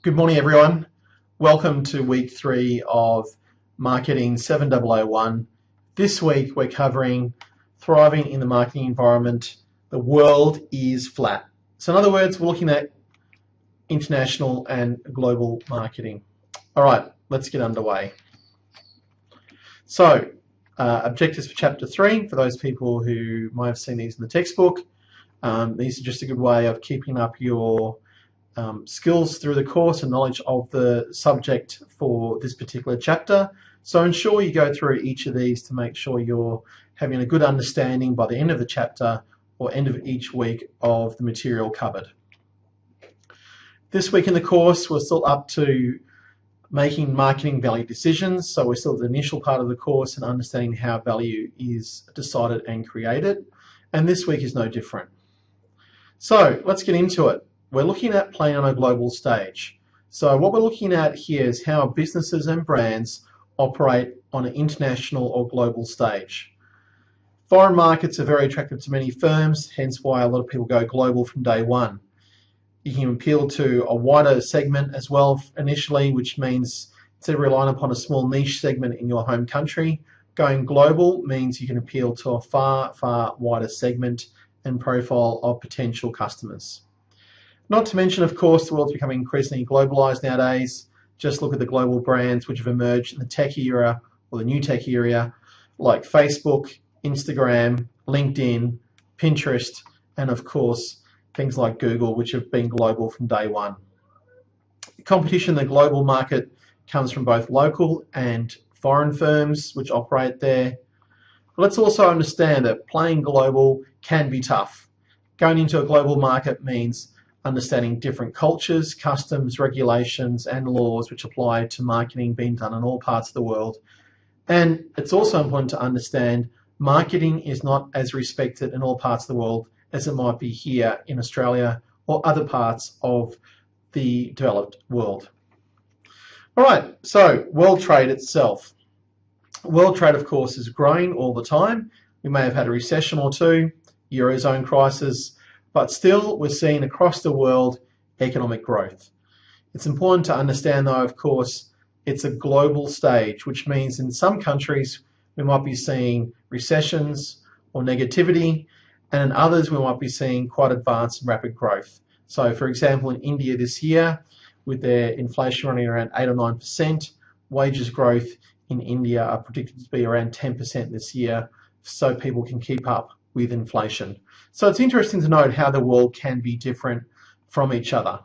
Good morning, everyone. Welcome to week 3 of Marketing 7001. This week we're covering thriving in the marketing environment. The world is flat. So in other words, we're looking at international and global marketing. All right, let's get underway. So objectives for chapter 3, for those people who might have seen these in the textbook. These are just a good way of keeping up your skills through the course and knowledge of the subject for this particular chapter. So ensure you go through each of these to make sure you're having a good understanding by the end of the chapter or end of each week of the material covered. This week in the course we're still up to making marketing value decisions. So we're still at the initial part of the course and understanding how value is decided and created. And this week is no different. So let's get into it. We're looking at playing on a global stage. So what we're looking at here is how businesses and brands operate on an international or global stage. Foreign markets are very attractive to many firms, hence why a lot of people go global from day one. You can appeal to a wider segment as well initially, which means instead of relying upon a small niche segment in your home country, going global means you can appeal to a far, far wider segment and profile of potential customers. Not to mention, of course, the world's becoming increasingly globalized nowadays. Just look at the global brands which have emerged in the tech era or the new tech era, like Facebook, Instagram, LinkedIn, Pinterest, and of course, things like Google, which have been global from day one. The competition in the global market comes from both local and foreign firms which operate there. But let's also understand that playing global can be tough. Going into a global market means understanding different cultures, customs, regulations, and laws which apply to marketing being done in all parts of the world. And it's also important to understand marketing is not as respected in all parts of the world as it might be here in Australia or other parts of the developed world. All right, so world trade itself. World trade, of course, is growing all the time. We may have had a recession or two, Eurozone crisis, but still we're seeing across the world economic growth. It's important to understand though, of course, it's a global stage, which means in some countries we might be seeing recessions or negativity, and in others we might be seeing quite advanced and rapid growth. So for example, in India this year, with their inflation running around 8 or 9%, wages growth in India are predicted to be around 10% this year, so people can keep up with inflation. So it's interesting to note how the world can be different from each other.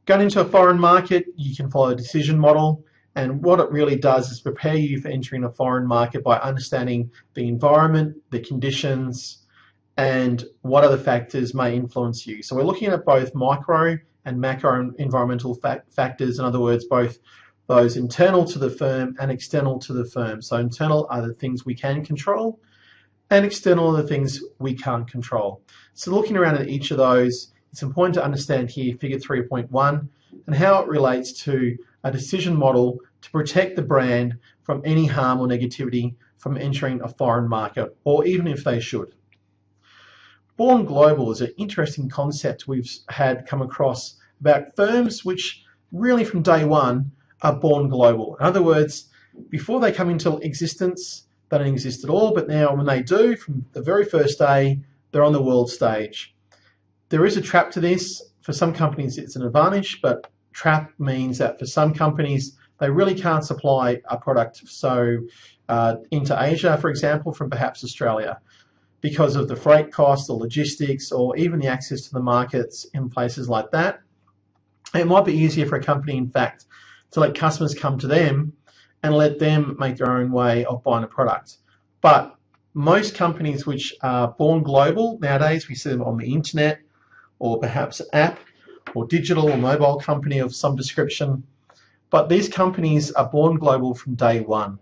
Going into a foreign market, you can follow a decision model, and what it really does is prepare you for entering a foreign market by understanding the environment, the conditions, and what other factors may influence you. So we're looking at both micro and macro environmental factors, in other words, both those internal to the firm and external to the firm. So internal are the things we can control, and external are the things we can't control. So looking around at each of those, it's important to understand here figure 3.1 and how it relates to a decision model to protect the brand from any harm or negativity from entering a foreign market, or even if they should. Born global is an interesting concept we've had come across about firms which really from day one are born global. In other words, before they come into existence, they don't exist at all, but now when they do, from the very first day, they're on the world stage. There is a trap to this. For some companies it's an advantage, but trap means that for some companies they really can't supply a product into Asia, for example, from perhaps Australia, because of the freight costs, the logistics, or even the access to the markets in places like that. It might be easier for a company, in fact, to let customers come to them and let them make their own way of buying a product. But most companies which are born global nowadays, we see them on the internet or perhaps an app or digital or mobile company of some description. But these companies are born global from day one.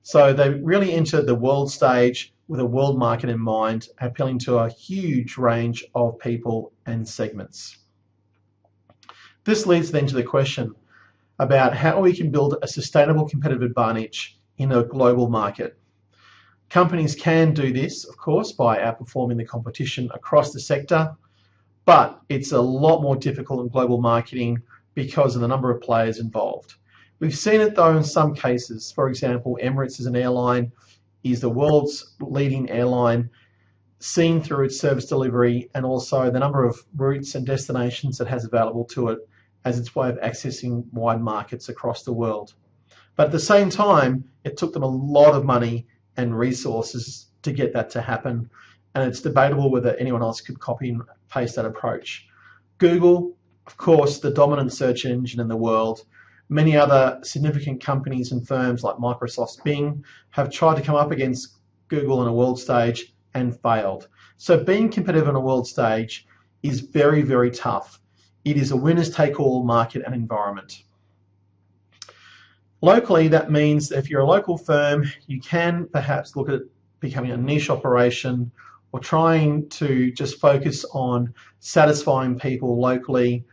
So they really entered the world stage with a world market in mind, appealing to a huge range of people and segments. This leads then to the question about how we can build a sustainable competitive advantage in a global market. Companies can do this, of course, by outperforming the competition across the sector, but it's a lot more difficult in global marketing because of the number of players involved. We've seen it though in some cases. For example, Emirates as an airline is the world's leading airline, seen through its service delivery and also the number of routes and destinations it has available to it as its way of accessing wide markets across the world. But at the same time, it took them a lot of money and resources to get that to happen, and it's debatable whether anyone else could copy and paste that approach. Google, of course, the dominant search engine in the world. Many other significant companies and firms like Microsoft's Bing have tried to come up against Google on a world stage and failed. So being competitive on a world stage is very, very tough. It is a winners take all market and environment. Locally, that means that if you're a local firm, you can perhaps look at becoming a niche operation or trying to just focus on satisfying people locally,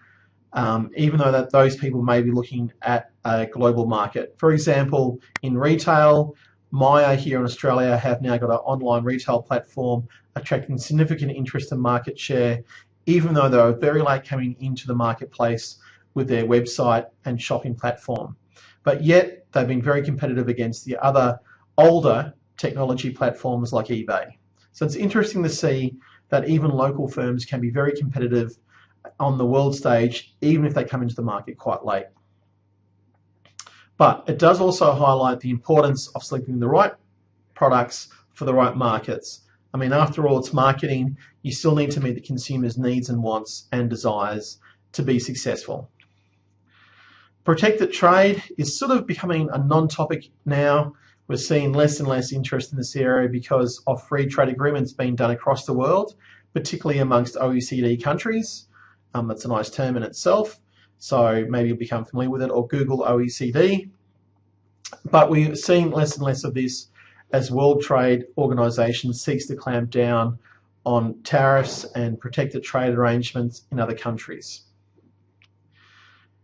even though those people may be looking at a global market. For example, in retail, Myer here in Australia have now got an online retail platform attracting significant interest and market share, even though they were very late coming into the marketplace with their website and shopping platform. But yet they've been very competitive against the other older technology platforms like eBay. So it's interesting to see that even local firms can be very competitive on the world stage, even if they come into the market quite late. But it does also highlight the importance of selecting the right products for the right markets. I mean, after all, it's marketing. You still need to meet the consumer's needs and wants and desires to be successful. Protected trade is sort of becoming a non-topic now. We're seeing less and less interest in this area because of free trade agreements being done across the world, particularly amongst OECD countries. That's a nice term in itself. So maybe you'll become familiar with it, or Google OECD. But we're seeing less and less of this as World Trade Organization seeks to clamp down on tariffs and protected trade arrangements in other countries.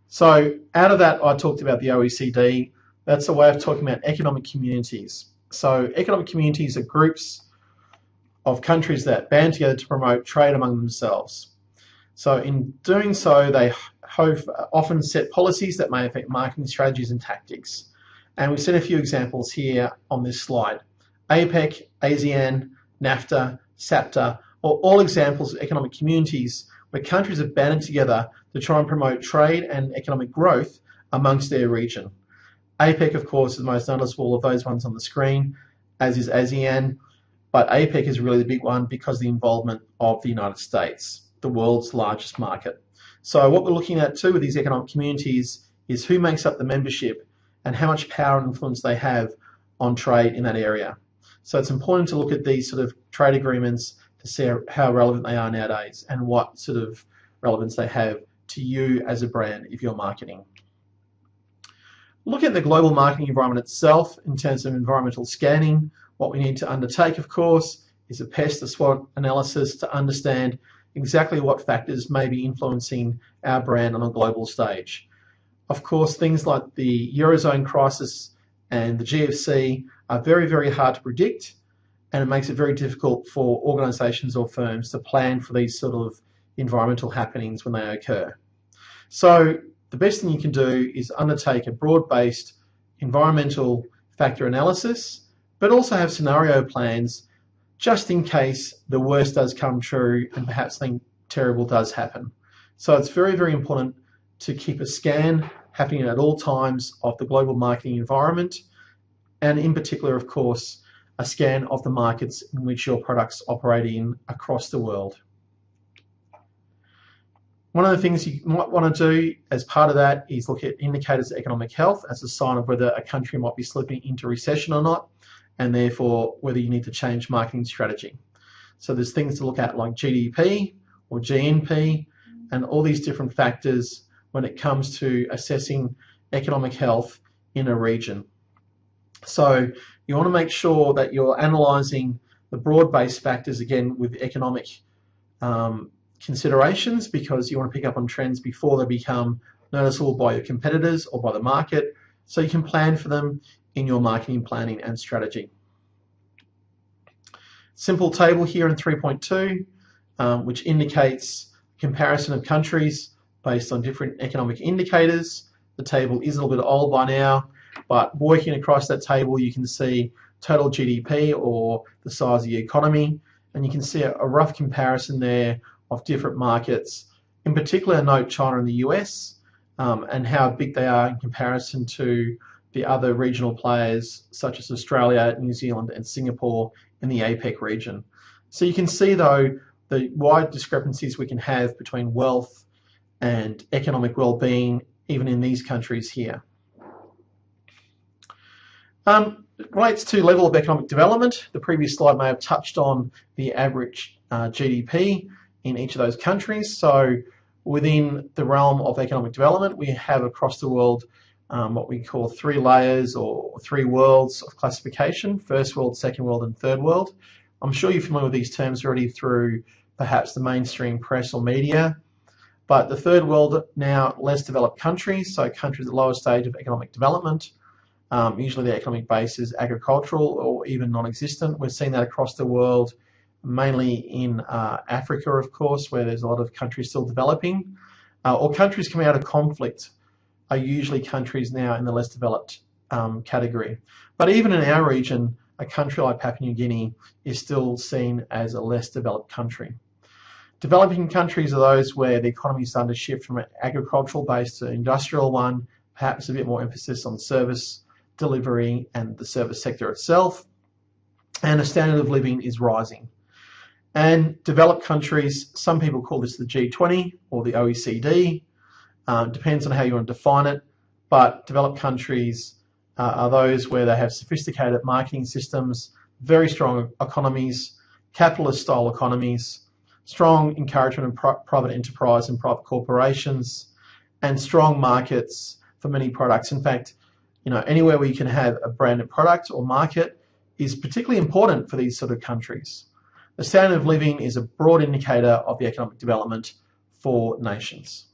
So out of that, I talked about the OECD. That's a way of talking about economic communities. So economic communities are groups of countries that band together to promote trade among themselves. So in doing so, they often set policies that may affect marketing strategies and tactics. And we've seen a few examples here on this slide. APEC, ASEAN, NAFTA, SAPTA are all examples of economic communities where countries have banded together to try and promote trade and economic growth amongst their region. APEC, of course, is the most noticeable of those ones on the screen, as is ASEAN, but APEC is really the big one because of the involvement of the United States, the world's largest market. So what we're looking at too with these economic communities is who makes up the membership and how much power and influence they have on trade in that area. So it's important to look at these sort of trade agreements to see how relevant they are nowadays and what sort of relevance they have to you as a brand if you're marketing. Looking at the global marketing environment itself in terms of environmental scanning, what we need to undertake, of course, is a pest or SWOT analysis to understand exactly what factors may be influencing our brand on a global stage. Of course, things like the Eurozone crisis and the GFC are very, very hard to predict, and it makes it very difficult for organisations or firms to plan for these sort of environmental happenings when they occur. So the best thing you can do is undertake a broad-based environmental factor analysis, but also have scenario plans just in case the worst does come true and perhaps something terrible does happen. So it's very, very important to keep a scan happening at all times of the global marketing environment, and in particular, of course, a scan of the markets in which your products operate in across the world. One of the things you might want to do as part of that is look at indicators of economic health as a sign of whether a country might be slipping into recession or not, and therefore whether you need to change marketing strategy. So there's things to look at like GDP or GNP and all these different factors when it comes to assessing economic health in a region. So you want to make sure that you're analysing the broad-based factors again with economic considerations, because you want to pick up on trends before they become noticeable by your competitors or by the market, so you can plan for them in your marketing planning and strategy. Simple table here in 3.2, which indicates comparison of countries based on different economic indicators. The table is a little bit old by now, but working across that table, you can see total GDP, or the size of the economy, and you can see a rough comparison there of different markets. In particular, note China and the US, and how big they are in comparison to the other regional players such as Australia, New Zealand and Singapore in the APEC region. So you can see though the wide discrepancies we can have between wealth and economic well-being even in these countries here. It relates to level of economic development. The previous slide may have touched on the average GDP in each of those countries. So within the realm of economic development, we have across the world what we call 3 layers or 3 worlds of classification: first world, second world and third world. I'm sure you're familiar with these terms already through perhaps the mainstream press or media. But the third world, now less developed countries, so countries at the lower stage of economic development. Usually their economic base is agricultural or even non-existent. We're seeing that across the world, mainly in Africa, of course, where there's a lot of countries still developing, or countries coming out of conflict are usually countries now in the less developed category. But even in our region, a country like Papua New Guinea is still seen as a less developed country. Developing countries are those where the economy is starting to shift from an agricultural base to an industrial one, perhaps a bit more emphasis on service delivery and the service sector itself, and the standard of living is rising. And developed countries, some people call this the G20 or the OECD, depends on how you want to define it, but developed countries are those where they have sophisticated marketing systems, very strong economies, capitalist style economies, strong encouragement of private enterprise and private corporations, and strong markets for many products. In fact, anywhere where you can have a branded product or market is particularly important for these sort of countries. The standard of living is a broad indicator of the economic development for nations.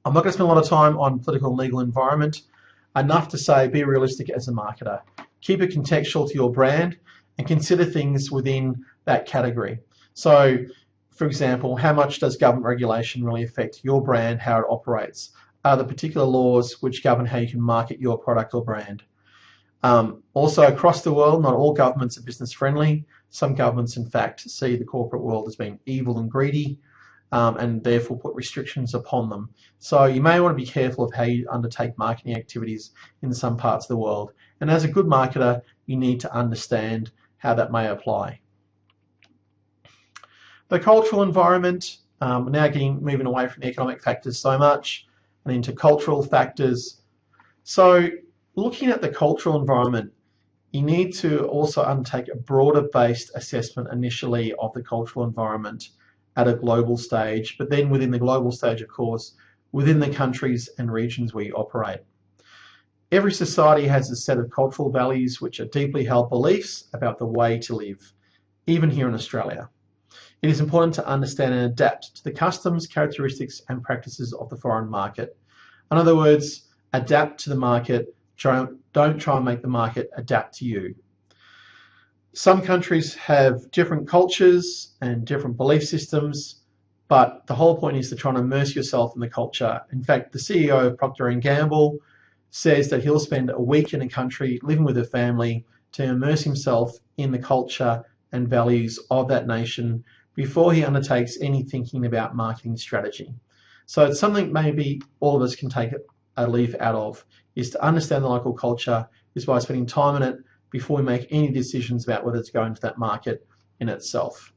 I'm not going to spend a lot of time on political and legal environment. Enough to say, be realistic as a marketer. Keep it contextual to your brand and consider things within that category. So, for example, how much does government regulation really affect your brand, how it operates? Are there particular laws which govern how you can market your product or brand? Also, across the world, not all governments are business friendly. Some governments, in fact, see the corporate world as being evil and greedy, and therefore put restrictions upon them. So you may want to be careful of how you undertake marketing activities in some parts of the world. And as a good marketer, you need to understand how that may apply. The cultural environment, we're now moving away from the economic factors so much and into cultural factors. So looking at the cultural environment, you need to also undertake a broader based assessment initially of the cultural environment at a global stage, but then within the global stage, of course, within the countries and regions where you operate. Every society has a set of cultural values which are deeply held beliefs about the way to live, even here in Australia. It is important to understand and adapt to the customs, characteristics and practices of the foreign market. In other words, adapt to the market, don't try and make the market adapt to you. Some countries have different cultures and different belief systems, but the whole point is to try and immerse yourself in the culture. In fact, the CEO of Procter & Gamble says that he'll spend a week in a country living with a family to immerse himself in the culture and values of that nation before he undertakes any thinking about marketing strategy. So it's something maybe all of us can take a leaf out of, is to understand the local culture is by spending time in it before we make any decisions about whether to go into that market in itself.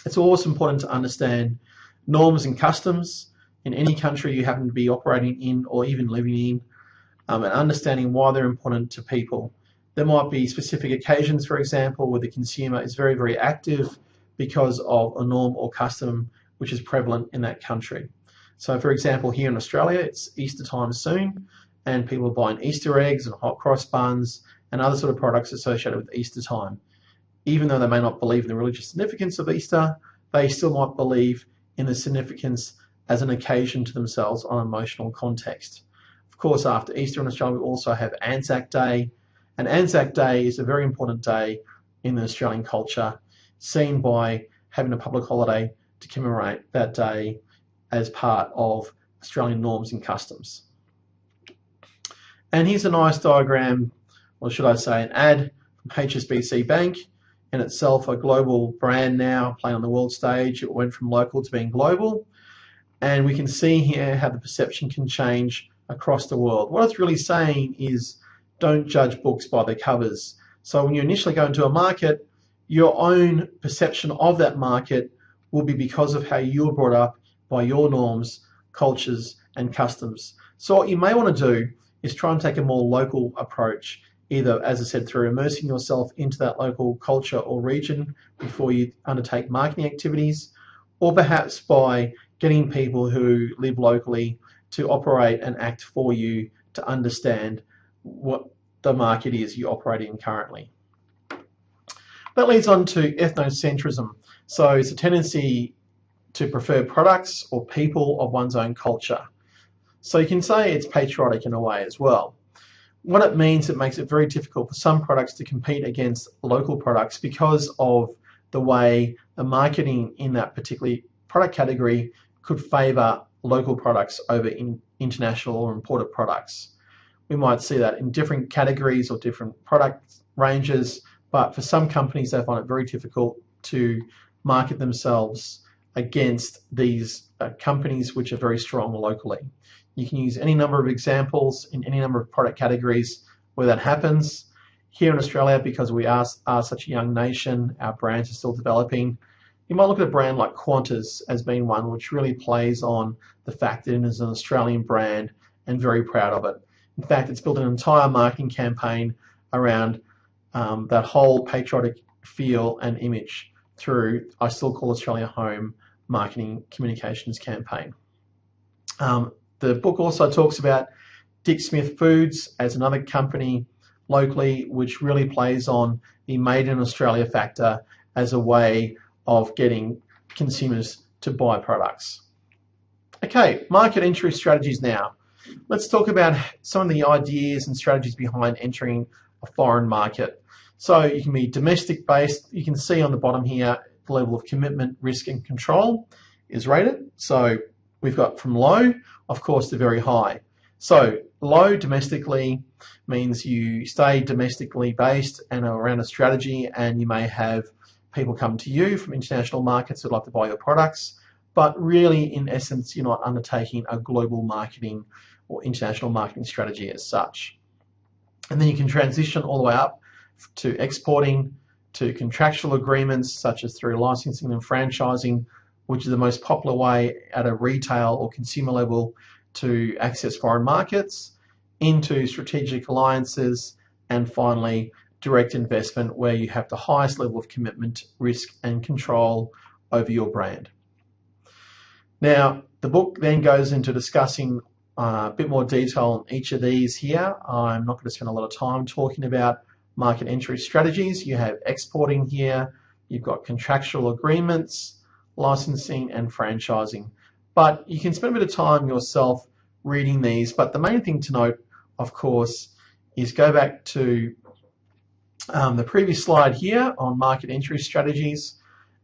It's also important to understand norms and customs in any country you happen to be operating in or even living in, and understanding why they're important to people. There might be specific occasions, for example, where the consumer is very, very active because of a norm or custom which is prevalent in that country. So, for example, here in Australia, it's Easter time soon, and people are buying Easter eggs and hot cross buns and other sort of products associated with Easter time. Even though they may not believe in the religious significance of Easter, they still might believe in the significance as an occasion to themselves on emotional context. Of course, after Easter in Australia, we also have Anzac Day, and Anzac Day is a very important day in the Australian culture, seen by having a public holiday to commemorate that day as part of Australian norms and customs. And here's a nice diagram, or should I say an ad from HSBC Bank, in itself a global brand now, playing on the world stage. It went from local to being global. And we can see here how the perception can change across the world. What it's really saying is don't judge books by their covers. So when you initially go into a market, your own perception of that market will be because of how you were brought up by your norms, cultures, and customs. So what you may want to do is try and take a more local approach, either, as I said, through immersing yourself into that local culture or region before you undertake marketing activities, or perhaps by getting people who live locally to operate and act for you to understand what the market is you operate in currently. That leads on to ethnocentrism. So it's a tendency to prefer products or people of one's own culture. So you can say it's patriotic in a way as well. What it means, it makes it very difficult for some products to compete against local products because of the way the marketing in that particular product category could favour local products over international or imported products. We might see that in different categories or different product ranges, but for some companies they find it very difficult to market themselves against these companies which are very strong locally. You can use any number of examples in any number of product categories where that happens. Here in Australia, because we are such a young nation, our brands are still developing. You might look at a brand like Qantas as being one which really plays on the fact that it is an Australian brand and very proud of it. In fact, it's built an entire marketing campaign around that whole patriotic feel and image through I Still Call Australia Home marketing communications campaign. The book also talks about Dick Smith Foods as another company locally which really plays on the Made in Australia factor as a way of getting consumers to buy products. Okay, market entry strategies now. Let's talk about some of the ideas and strategies behind entering a foreign market. So you can be domestic based. You can see on the bottom here the level of commitment, risk and control is rated. So we've got from low, of course, to very high. So low domestically means you stay domestically based and around a strategy, and you may have people come to you from international markets who'd like to buy your products, but really in essence you're not undertaking a global marketing or international marketing strategy as such. And then you can transition all the way up to exporting, to contractual agreements such as through licensing and franchising, which is the most popular way at a retail or consumer level to access foreign markets, into strategic alliances, and finally direct investment, where you have the highest level of commitment, risk and control over your brand. Now, the book then goes into discussing a bit more detail on each of these here. I'm not going to spend a lot of time talking about market entry strategies. You have exporting here, you've got contractual agreements, licensing and franchising. But you can spend a bit of time yourself reading these, but the main thing to note, of course, is go back to the previous slide here on market entry strategies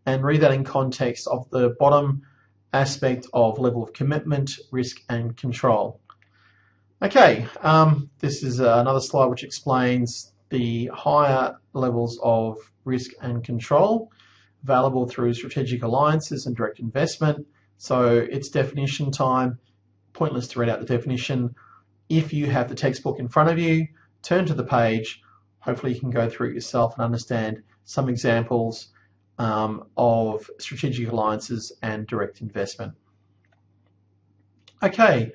and read that in context of the bottom aspect of level of commitment, risk and control. Okay, this is another slide which explains the higher levels of risk and control available through strategic alliances and direct investment. So it's definition time. Pointless to read out the definition. If you have the textbook in front of you, turn to the page. Hopefully you can go through it yourself and understand some examples of strategic alliances and direct investment. Okay,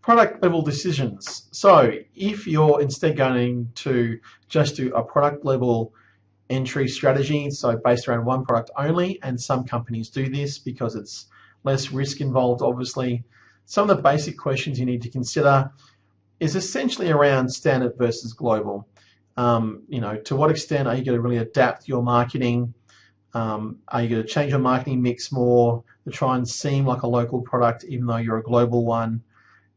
product level decisions. So if you're instead going to just do a product level entry strategy, so based around one product only, and some companies do this because it's less risk involved, obviously. Some of the basic questions you need to consider is essentially around standard versus global. To what extent are you going to really adapt your marketing? Are you going to change your marketing mix more to try and seem like a local product even though you're a global one?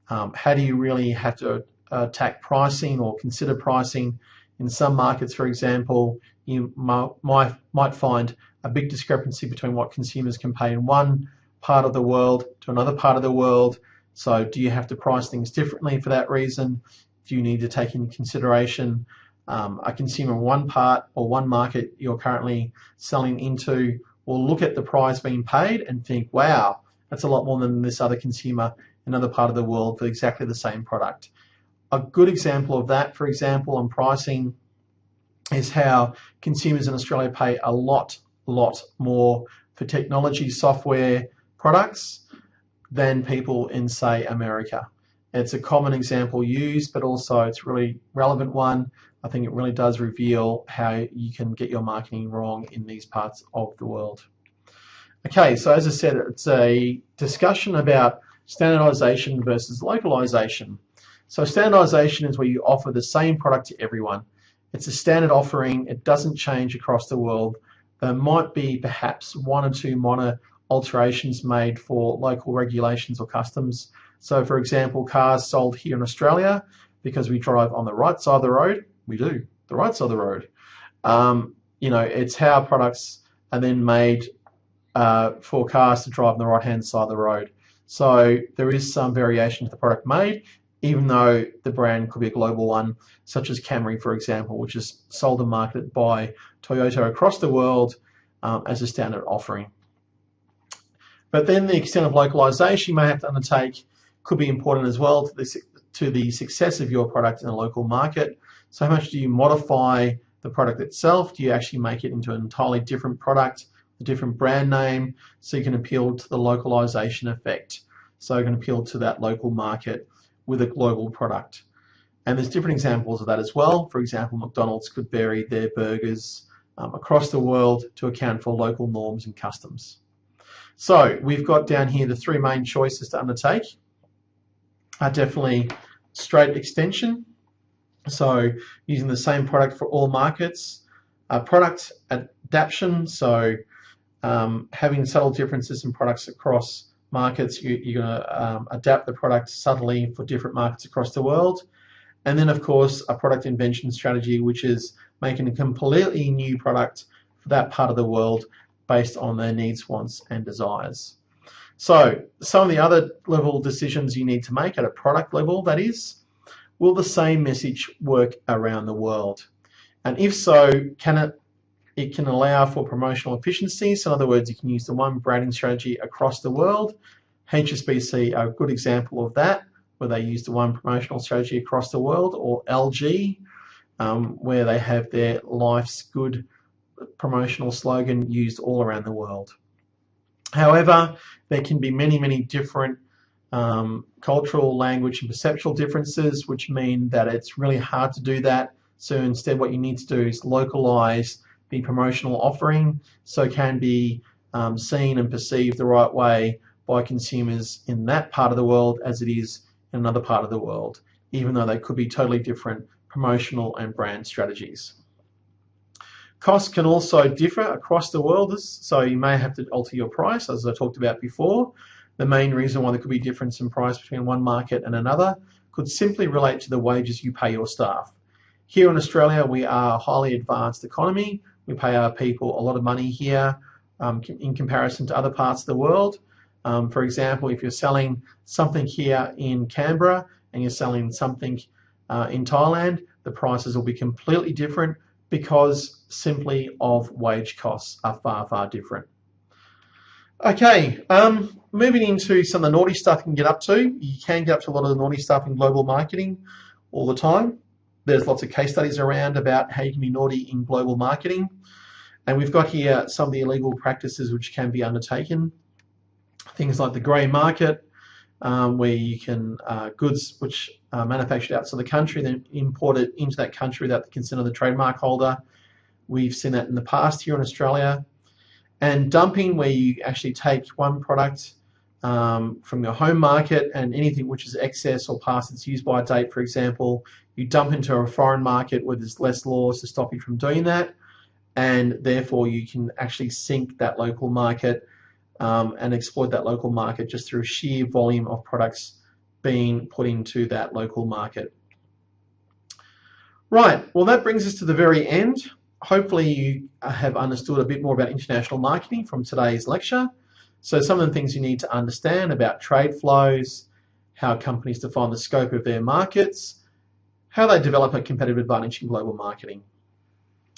How do you really have to attack pricing or consider pricing? In some markets, for example, you might find a big discrepancy between what consumers can pay in one part of the world to another part of the world. So do you have to price things differently for that reason? Do you need to take into consideration a consumer in one part or one market you're currently selling into will look at the price being paid and think, wow, that's a lot more than this other consumer in another part of the world for exactly the same product. A good example of that, for example, on pricing is how consumers in Australia pay a lot more for technology software products than people in, say, America. It's a common example used, but also it's a really relevant one. I think it really does reveal how you can get your marketing wrong in these parts of the world. Okay, so as I said, it's a discussion about standardization versus localization. So standardization is where you offer the same product to everyone. It's a standard offering. It doesn't change across the world. There might be perhaps one or two minor alterations made for local regulations or customs. So for example, cars sold here in Australia, because we drive on the right side of the road, we do, the right side of the road. You know, it's how products are then made for cars to drive on the right-hand side of the road. So there is some variation to the product made, even though the brand could be a global one, such as Camry, for example, which is sold and marketed by Toyota across the world as a standard offering. But then the extent of localization you may have to undertake could be important as well to the success of your product in a local market. So how much do you modify the product itself? Do you actually make it into an entirely different product, a different brand name, so you can appeal to the localization effect? So you can appeal to that local market with a global product. And there's different examples of that as well. For example, McDonald's could vary their burgers across the world to account for local norms and customs. So we've got down here the three main choices to undertake are definitely straight extension, so using the same product for all markets, product adaptation, so having subtle differences in products across markets, you're going to adapt the product subtly for different markets across the world. And then of course a product invention strategy, which is making a completely new product for that part of the world based on their needs, wants and desires. So some of the other level decisions you need to make at a product level, that is, will the same message work around the world? And if so, it can allow for promotional efficiency. So in other words, you can use the one branding strategy across the world. HSBC are a good example of that, where they use the one promotional strategy across the world, or LG, where they have their Life's Good promotional slogan used all around the world. However, there can be many different cultural, language and perceptual differences, which mean that it's really hard to do that. So instead what you need to do is localize the promotional offering so it can be seen and perceived the right way by consumers in that part of the world as it is in another part of the world, even though they could be totally different promotional and brand strategies. Costs can also differ across the world, so you may have to alter your price, as I talked about before. The main reason why there could be difference in price between one market and another could simply relate to the wages you pay your staff. Here in Australia, we are a highly advanced economy. We pay our people a lot of money here in comparison to other parts of the world. For example, if you're selling something here in Canberra and you're selling something in Thailand, the prices will be completely different because simply of wage costs are far different. Okay, moving into some of the naughty stuff you can get up to. You can get up to a lot of the naughty stuff in global marketing all the time. There's lots of case studies around about how you can be naughty in global marketing. And we've got here some of the illegal practices which can be undertaken. Things like the grey market, where you can goods which are manufactured outside the country, then imported into that country without the consent of the trademark holder. We've seen that in the past here in Australia. And dumping, where you actually take one product from your home market and anything which is excess or past its use-by date, for example, you dump into a foreign market where there's less laws to stop you from doing that, and therefore you can actually sink that local market and exploit that local market just through sheer volume of products being put into that local market. Right, well that brings us to the very end hopefully you have understood a bit more about international marketing from today's lecture. So some of the things you need to understand about trade flows, how companies define the scope of their markets, how they develop a competitive advantage in global marketing.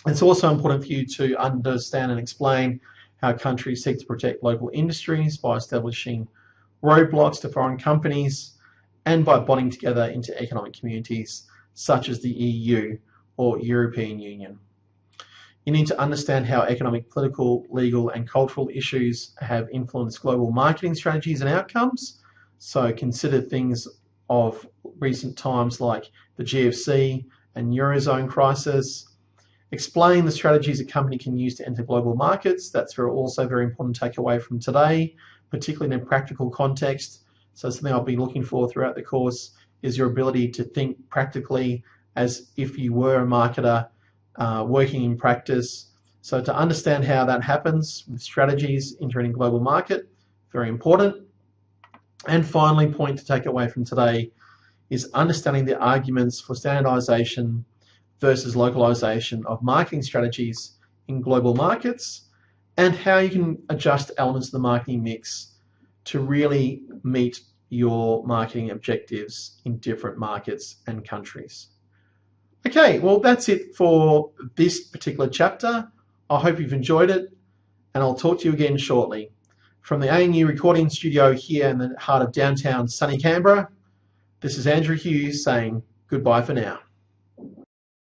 It's also important for you to understand and explain how countries seek to protect local industries by establishing roadblocks to foreign companies and by bonding together into economic communities such as the EU or European Union. You need to understand how economic, political, legal and cultural issues have influenced global marketing strategies and outcomes. So consider things of recent times like the GFC and Eurozone crisis. Explain the strategies a company can use to enter global markets. That's also very important to take away from today, particularly in a practical context. So something I'll be looking for throughout the course is your ability to think practically as if you were a marketer working in practice. So to understand how that happens with strategies entering a global market, very important. And finally, point to take away from today is understanding the arguments for standardization versus localization of marketing strategies in global markets and how you can adjust elements of the marketing mix to really meet your marketing objectives in different markets and countries. Okay, well, that's it for this particular chapter. I hope you've enjoyed it, and I'll talk to you again shortly. From the ANU recording studio here in the heart of downtown sunny Canberra, this is Andrew Hughes saying goodbye for now.